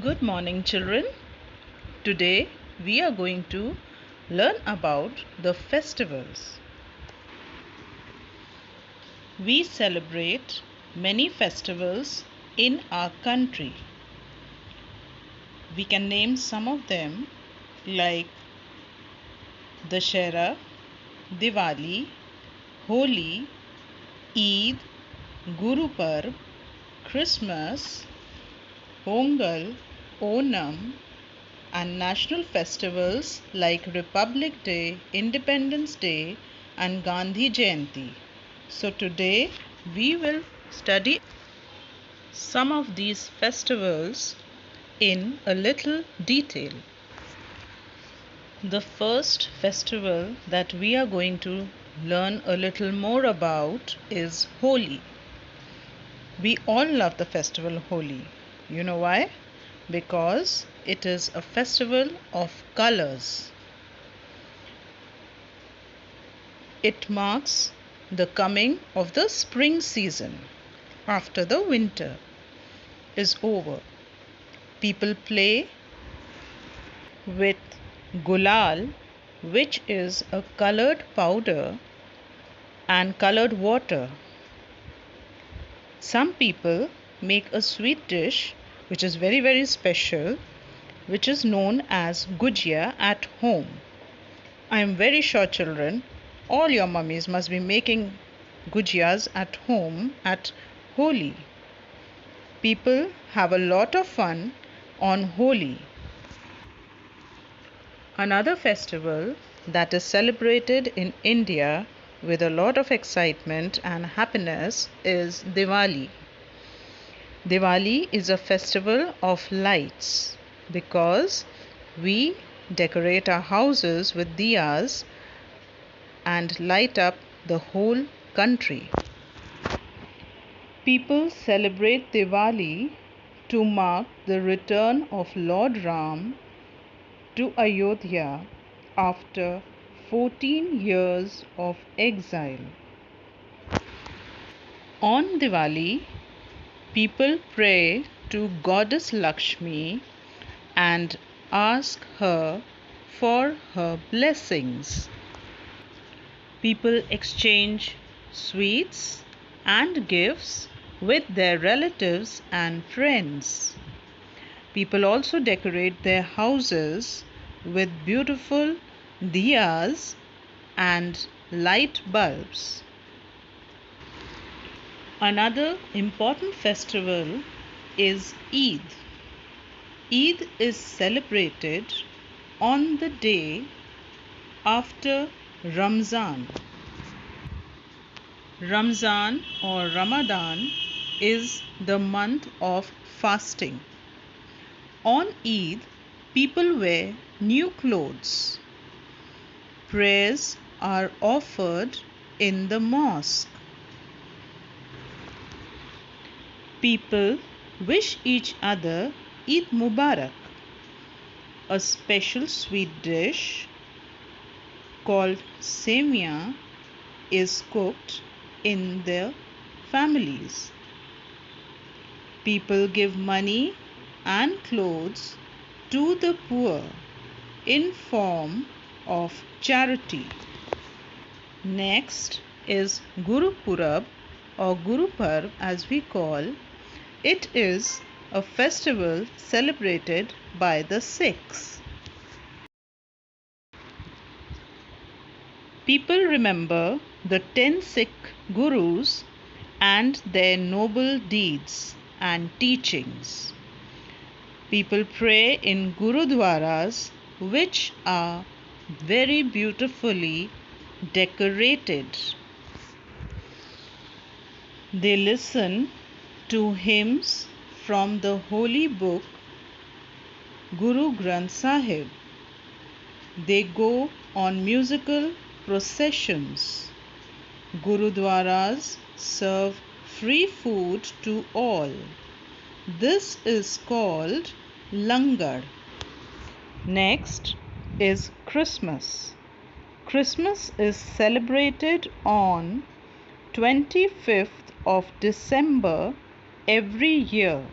Good morning, children. Today we are going to learn about the festivals. We celebrate many festivals in our country. We can name some of them like Dashera, Diwali, Holi, Eid, Guru Parv, Christmas, Pongal, Onam, and national festivals like Republic Day, Independence Day, and Gandhi Jayanti. So, today we will study some of these festivals in a little detail. The first festival that we are going to learn a little more about is Holi. We all love the festival Holi. You know why? Because it is a festival of colors. It marks the coming of the spring season after the winter is over. People play with gulal, which is a colored powder, and colored water. Some people make a sweet dish which is very special, which is known as gujia at home. I am very sure, children, all your mummies must be making gujiyas at home at Holi. People have a lot of fun on Holi. Another festival that is celebrated in India with a lot of excitement and happiness is Diwali. Diwali is a festival of lights because we decorate our houses with diyas and light up the whole country. People celebrate Diwali to mark the return of Lord Ram to Ayodhya after 14 years of exile. On Diwali, people pray to Goddess Lakshmi and ask her for her blessings. People exchange sweets and gifts with their relatives and friends. People also decorate their houses with beautiful diyas and light bulbs. Another important festival is Eid. Eid is celebrated on the day after Ramzan. Ramzan or Ramadan is the month of fasting. On Eid, people wear new clothes. Prayers are offered in the mosque. People wish each other Eid Mubarak. A special sweet dish called Semia is cooked in their families. People give money and clothes to the poor in form of charity. Next is Guru Purab or Guru Parv as we call. It is a festival celebrated by the Sikhs. People remember the 10 Sikh Gurus and their noble deeds and teachings. People pray in Gurudwaras, which are very beautifully decorated. They listen to hymns from the holy book Guru Granth Sahib. They go on musical processions. Gurudwaras serve free food to all. This is called langar. Next is Christmas. Christmas is celebrated on 25th of December every year.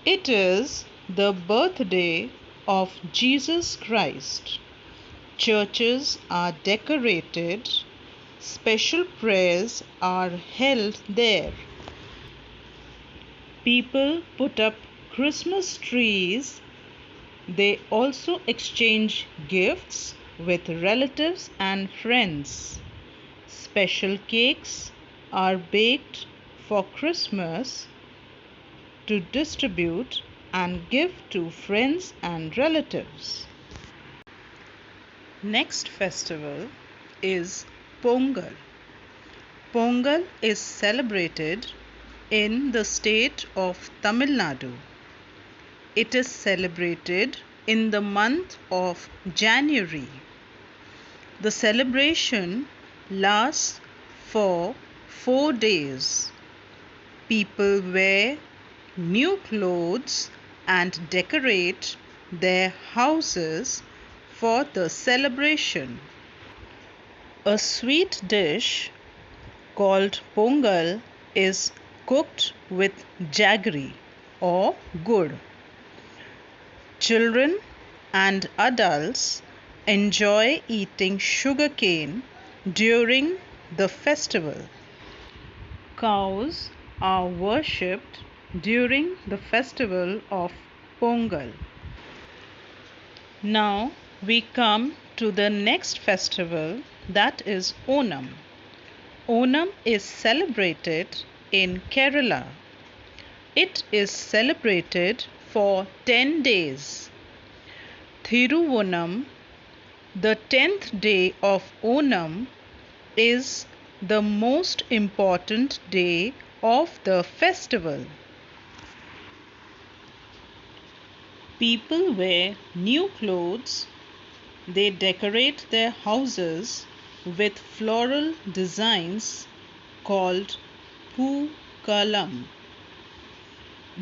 It is the birthday of Jesus Christ. Churches are decorated, special prayers are held there. People put up Christmas trees. They also exchange gifts with relatives and friends. Special cakes are baked for Christmas to distribute and give to friends and relatives. Next festival is Pongal. Pongal is celebrated in the state of Tamil Nadu. It is celebrated in the month of January. The celebration lasts for 4 days. People wear new clothes and decorate their houses for the celebration. A sweet dish called Pongal is cooked with jaggery or gur. Children and adults enjoy eating sugarcane during the festival. Cows are worshipped during the festival of Pongal. Now we come to the next festival, that is Onam. Onam is celebrated in Kerala. It is celebrated for 10 days. Thiruvonam, the 10th day of Onam, is the most important day of the festival. People wear new clothes. They decorate their houses with floral designs called Pookalam.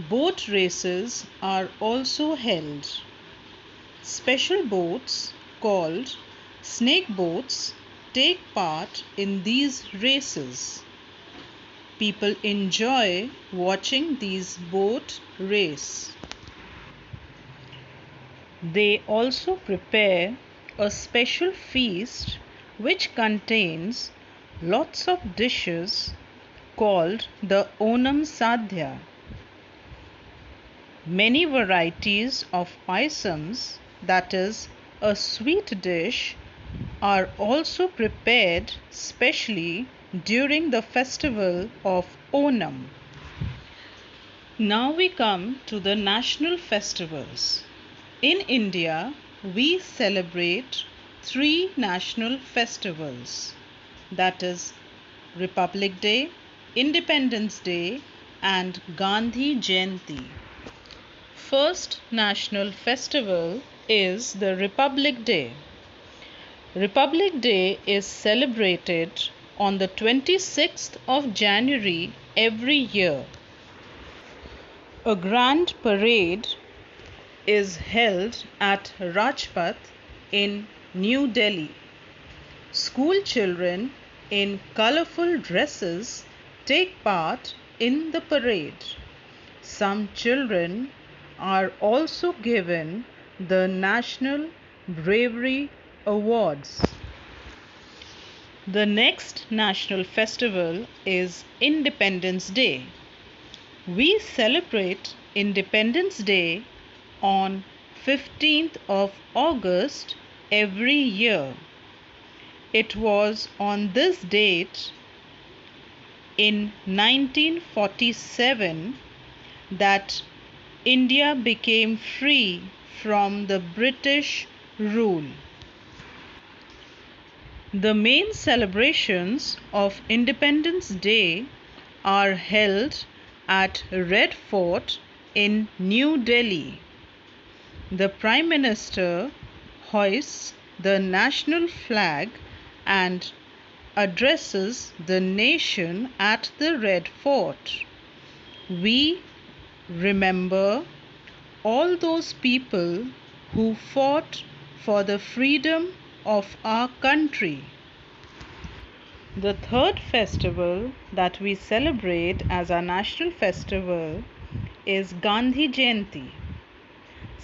Boat races are also held. Special boats called snake boats take part in these races. People enjoy watching these boat race. They also prepare a special feast which contains lots of dishes called the Onam Sadhya. Many varieties of payasams, that is, a sweet dish, are also prepared specially during the festival of Onam. Now we come to the national festivals. In India, we celebrate 3 national festivals, that is, Republic Day, Independence Day, and Gandhi Jayanti. First national festival is the Republic Day. Republic Day is celebrated on the 26th of January every year. A grand parade is held at Rajpath in New Delhi. School children in colorful dresses take part in the parade. Some children are also given the National Bravery Awards. The next national festival is Independence Day. We celebrate Independence Day on 15th of August every year. It was on this date in 1947 that India became free from the British rule. The main celebrations of Independence Day are held at Red Fort in New Delhi. The Prime Minister hoists the national flag and addresses the nation at the Red Fort. We remember all those people who fought for the freedom of our country. The third festival that we celebrate as our national festival is Gandhi Jayanti.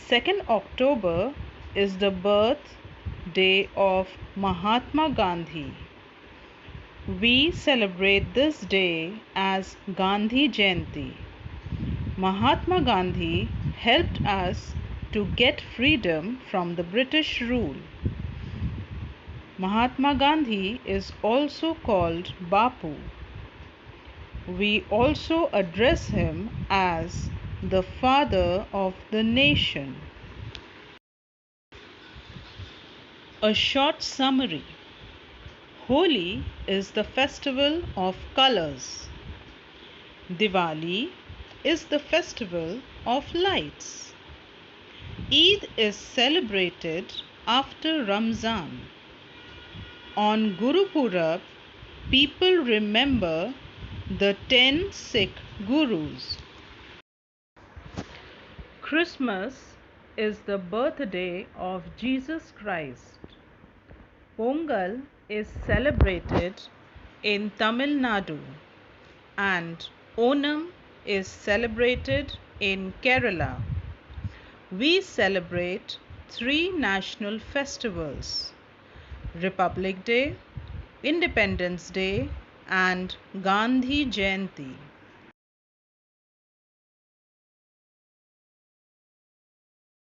2nd October is the birth day of Mahatma Gandhi. We celebrate this day as Gandhi Jayanti. Mahatma Gandhi helped us to get freedom from the British rule. Mahatma Gandhi is also called Bapu. We also address him as the father of the nation. A short summary. Holi is the festival of colors. Diwali is the festival of lights. Eid is celebrated after Ramzan. On Guru Purab, people remember the 10 Sikh Gurus. Christmas is the birthday of Jesus Christ. Pongal is celebrated in Tamil Nadu and Onam is celebrated in Kerala. We celebrate three national festivals: Republic Day, Independence Day, and Gandhi Jayanti.